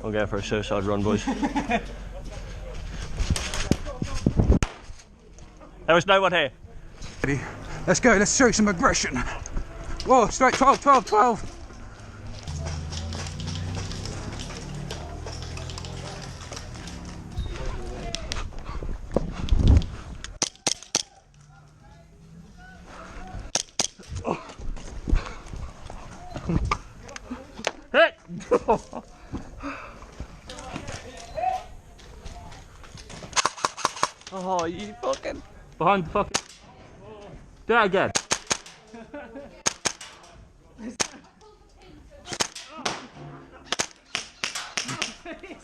We'll go for a suicide run, boys. There was no one here. Ready? Let's go, let's show some aggression. Whoa, straight 12, 12, 12. Hit! Oh, you fucking... Behind the fucking... Do that again.